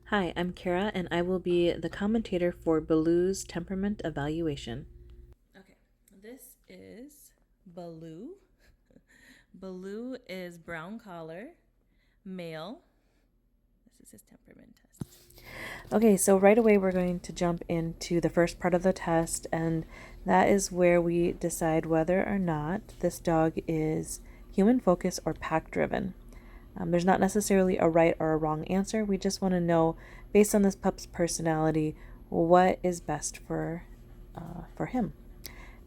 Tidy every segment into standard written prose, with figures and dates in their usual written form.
Hi, I'm Kara, and I will be the commentator for Baloo's Temperament Evaluation. Okay, this is Baloo. Baloo is brown collar, male. This is his temperament test. Okay, so right away we're going to jump into the first part of the test, and that is where we decide whether or not this dog is human focused or pack driven. There's not necessarily a right or a wrong answer. We just want to know, based on this pup's personality, what is best for him.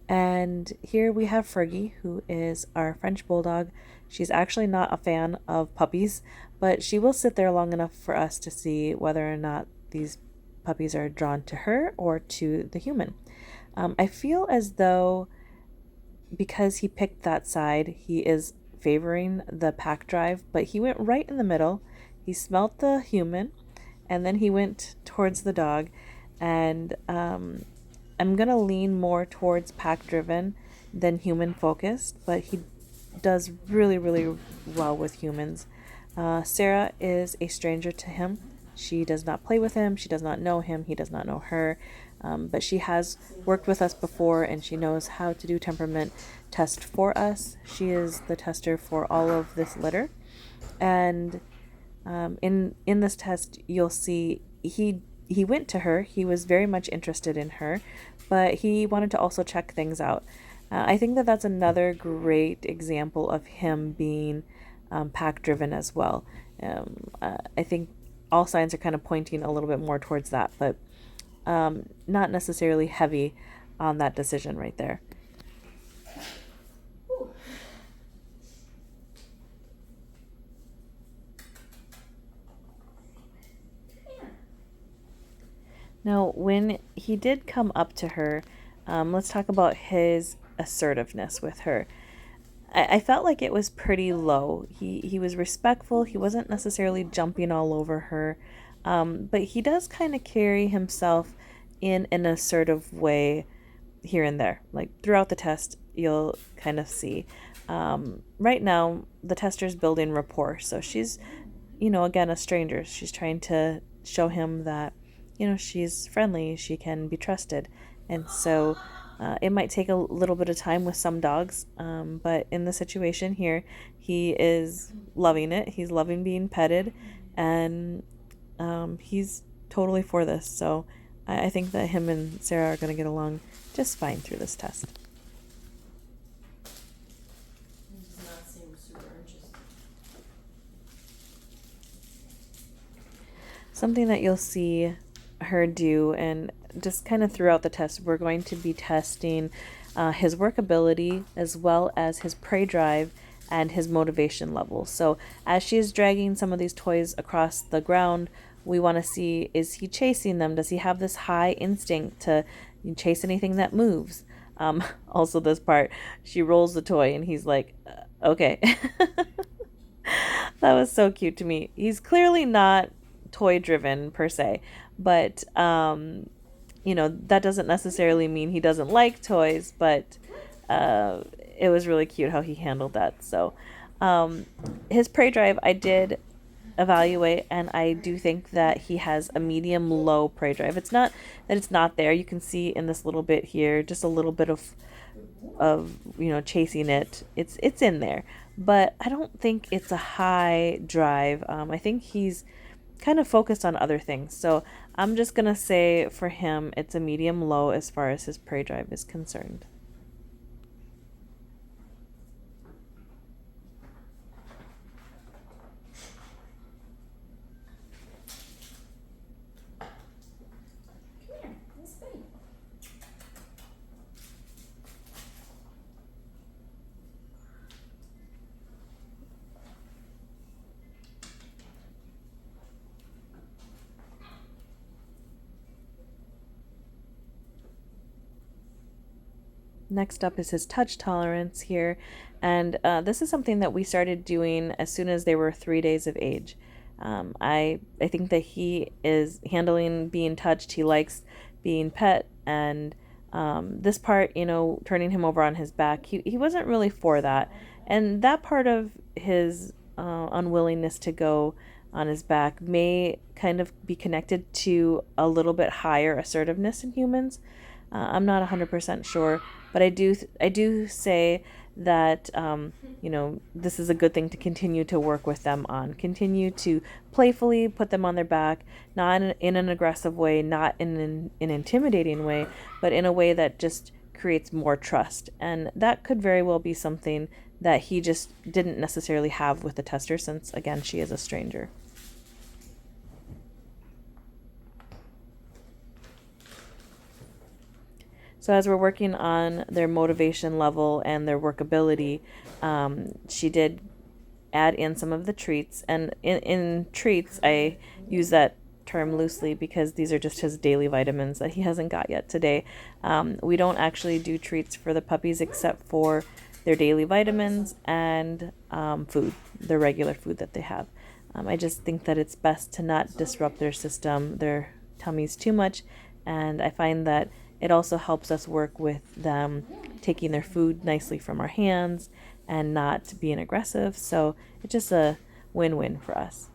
And here we have Fergie, who is our French bulldog. She's actually not a fan of puppies, but she will sit there long enough for us to see whether or not these puppies are drawn to her or to the human. I feel as though because he picked that side, he is favoring the pack drive, but he went right in the middle. He smelt the human, and then he went towards the dog. And I'm going to lean more towards pack driven than human focused, but he does really, really well with humans. Sarah is a stranger to him. She does not play with him. She does not know him. He does not know her. But she has worked with us before, and she knows how to do temperament test for us. She is the tester for all of this litter. And in this test, you'll see he went to her. He was very much interested in her, but he wanted to also check things out. I think that that's another great example of him being pack driven as well. I think all signs are kind of pointing a little bit more towards that, but not necessarily heavy on that decision right there. Now, when he did come up to her, let's talk about his assertiveness with her. I felt like it was pretty low. He was respectful. He wasn't necessarily jumping all over her, but he does kind of carry himself in an assertive way here and there. Like throughout the test, you'll kind of see. Right now, the tester's building rapport, so she's, again, a stranger. She's trying to show him that, she's friendly, she can be trusted, and so it might take a little bit of time with some dogs, but in the situation here, he is loving it. He's loving being petted, and he's totally for this. So I think that him and Sarah are going to get along just fine through this test. Does not seem super interested. Something that you'll see her do, and just kind of throughout the test, we're going to be testing his workability as well as his prey drive and his motivation level. So as she is dragging some of these toys across the ground, we want to see, is he chasing them? Does he have this high instinct to chase anything that moves? Also, this part, she rolls the toy and he's like, okay. That was so cute to me. He's clearly not toy driven per se, but that doesn't necessarily mean he doesn't like toys, but it was really cute how he handled that. So his prey drive, I did evaluate, and I do think that he has a medium low prey drive. It's not that it's not there. You can see in this little bit here just a little bit of chasing it. It's in there, but I don't think it's a high drive. I think he's kind of focused on other things. So I'm just gonna say for him it's a medium low as far as his prey drive is concerned. Come here, let's play. Next up is his touch tolerance here, and this is something that we started doing as soon as they were 3 days of age. I think that he is handling being touched. He likes being pet, and this part, turning him over on his back, he wasn't really for that, and that part of his unwillingness to go on his back may kind of be connected to a little bit higher assertiveness in humans. I'm not 100% sure, but I do say that this is a good thing to continue to work with them on. Continue to playfully put them on their back, not in an aggressive way, not in an intimidating way, but in a way that just creates more trust. And that could very well be something that he just didn't necessarily have with the tester, since again she is a stranger. So as we're working on their motivation level and their workability, she did add in some of the treats. And in treats, I use that term loosely because these are just his daily vitamins that he hasn't got yet today. We don't actually do treats for the puppies except for their daily vitamins and food, the regular food that they have. I just think that it's best to not disrupt their system, their tummies too much. And I find that it also helps us work with them taking their food nicely from our hands and not being aggressive. So it's just a win-win for us.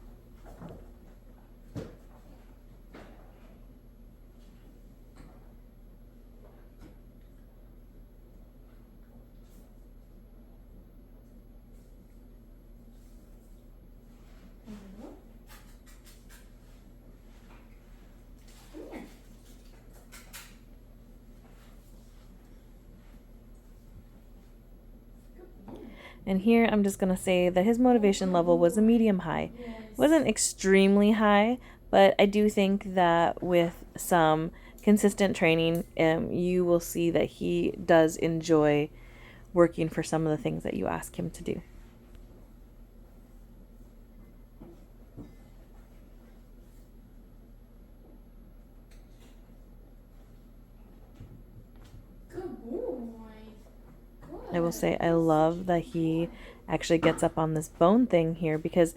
And here I'm just going to say that his motivation level was a medium high. It wasn't extremely high, but I do think that with some consistent training, you will see that he does enjoy working for some of the things that you ask him to do. Good boy. I will say I love that he actually gets up on this bone thing here because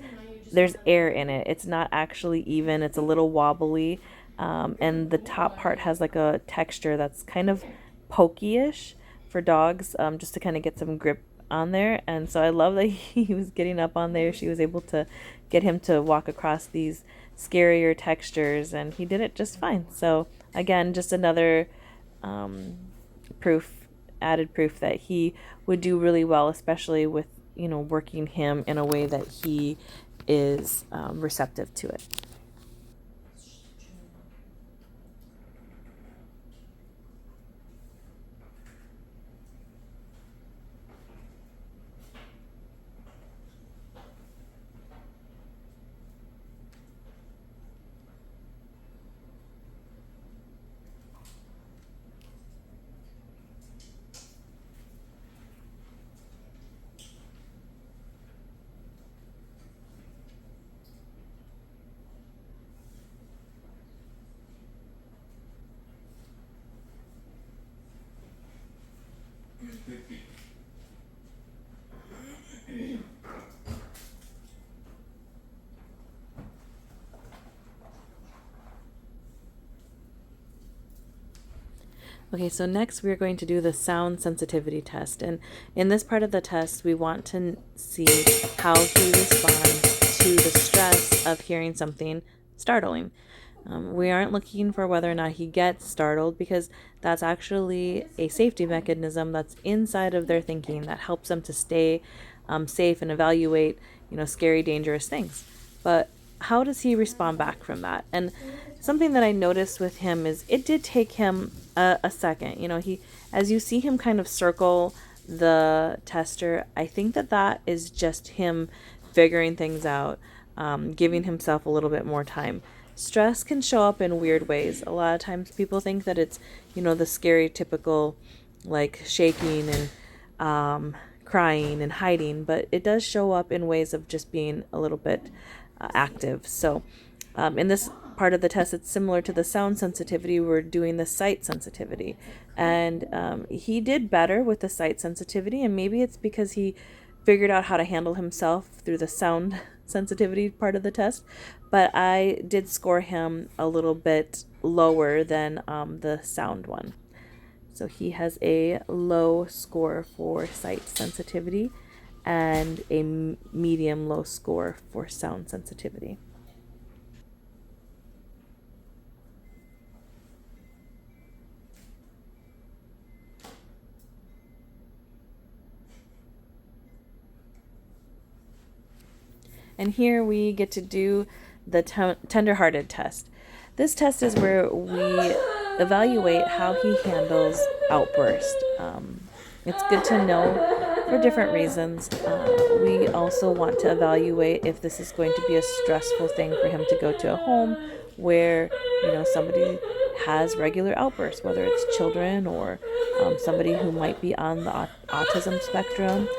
there's air in it. It's not actually even. It's a little wobbly. And the top part has like a texture that's kind of pokey-ish for dogs, just to kind of get some grip on there. And so I love that he was getting up on there. She was able to get him to walk across these scarier textures, and he did it just fine. So again, just another added proof that he would do really well, especially with working him in a way that he is receptive to it. Okay, so next we're going to do the sound sensitivity test. And in this part of the test, we want to see how he responds to the stress of hearing something startling. We aren't looking for whether or not he gets startled, because that's actually a safety mechanism that's inside of their thinking that helps them to stay safe and evaluate, scary, dangerous things. But how does he respond back from that? And something that I noticed with him is it did take him a second. As you see him kind of circle the tester, I think that is just him figuring things out, giving himself a little bit more time. Stress can show up in weird ways. A lot of times people think that it's, the scary typical like shaking and crying and hiding, but it does show up in ways of just being a little bit active. So in this part of the test, it's similar to the sound sensitivity. We're doing the sight sensitivity, and he did better with the sight sensitivity, and maybe it's because he figured out how to handle himself through the sound sensitivity part of the test, but I did score him a little bit lower than the sound one. So he has a low score for sight sensitivity and a medium low score for sound sensitivity. And here we get to do the tenderhearted test. This test is where we evaluate how he handles outbursts. It's good to know for different reasons. We also want to evaluate if this is going to be a stressful thing for him to go to a home where, somebody has regular outbursts, whether it's children or somebody who might be on the autism spectrum.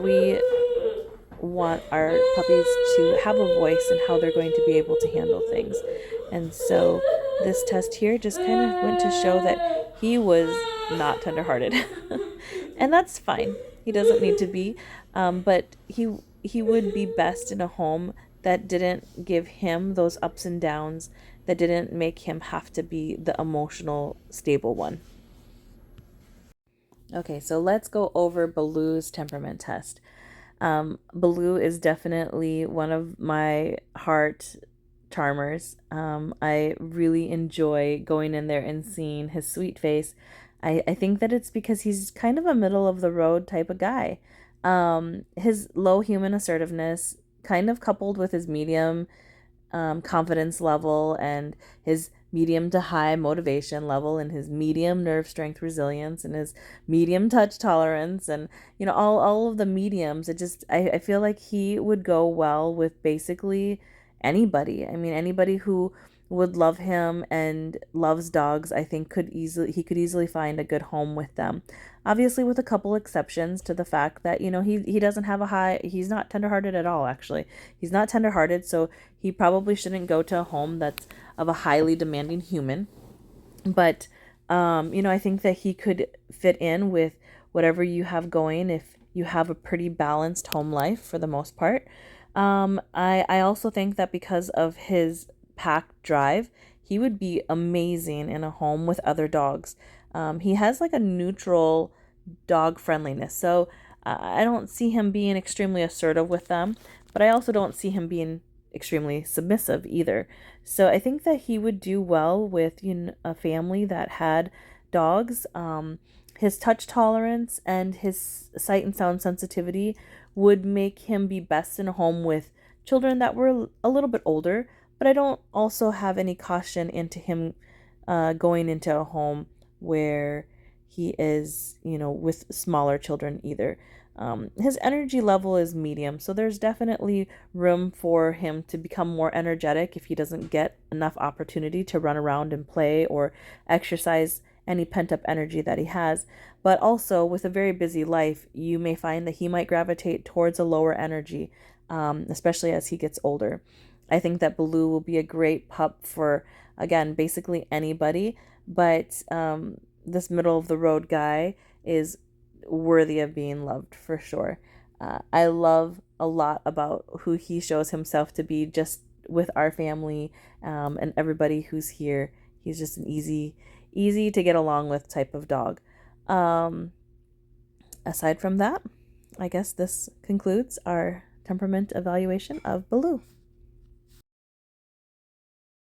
We want our puppies to have a voice and how they're going to be able to handle things. And so this test here just kind of went to show that he was not tenderhearted. And that's fine. He doesn't need to be. But he would be best in a home that didn't give him those ups and downs, that didn't make him have to be the emotional, stable one. Okay, so let's go over Baloo's temperament test. Baloo is definitely one of my heart charmers. I really enjoy going in there and seeing his sweet face. I think that it's because he's kind of a middle of the road type of guy. His low human assertiveness, kind of coupled with his medium confidence level and his medium to high motivation level and his medium nerve strength resilience and his medium touch tolerance and all of the mediums. I feel like he would go well with basically anybody. I mean, anybody who would love him and loves dogs, I think he could easily find a good home with them. Obviously, with a couple exceptions to the fact that he doesn't have he's not tenderhearted at all. Actually, he's not tenderhearted, so he probably shouldn't go to a home that's of a highly demanding human. But I think that he could fit in with whatever you have going if you have a pretty balanced home life for the most part. I also think that because of his pack drive, he would be amazing in a home with other dogs. He has like a neutral dog friendliness, so I don't see him being extremely assertive with them, but I also don't see him being extremely submissive either. So I think that he would do well with a family that had dogs. His touch tolerance and his sight and sound sensitivity would make him be best in a home with children that were a little bit older, but I don't also have any caution into him going into a home where he is, with smaller children either. His energy level is medium, so there's definitely room for him to become more energetic if he doesn't get enough opportunity to run around and play or exercise any pent-up energy that he has. But also, with a very busy life, you may find that he might gravitate towards a lower energy, especially as he gets older. I think that Baloo will be a great pup for, again, basically anybody, but this middle of the road guy is worthy of being loved for sure. I love a lot about who he shows himself to be just with our family and everybody who's here. He's just an easy to get along with type of dog. Aside from that, I guess this concludes our temperament evaluation of Baloo.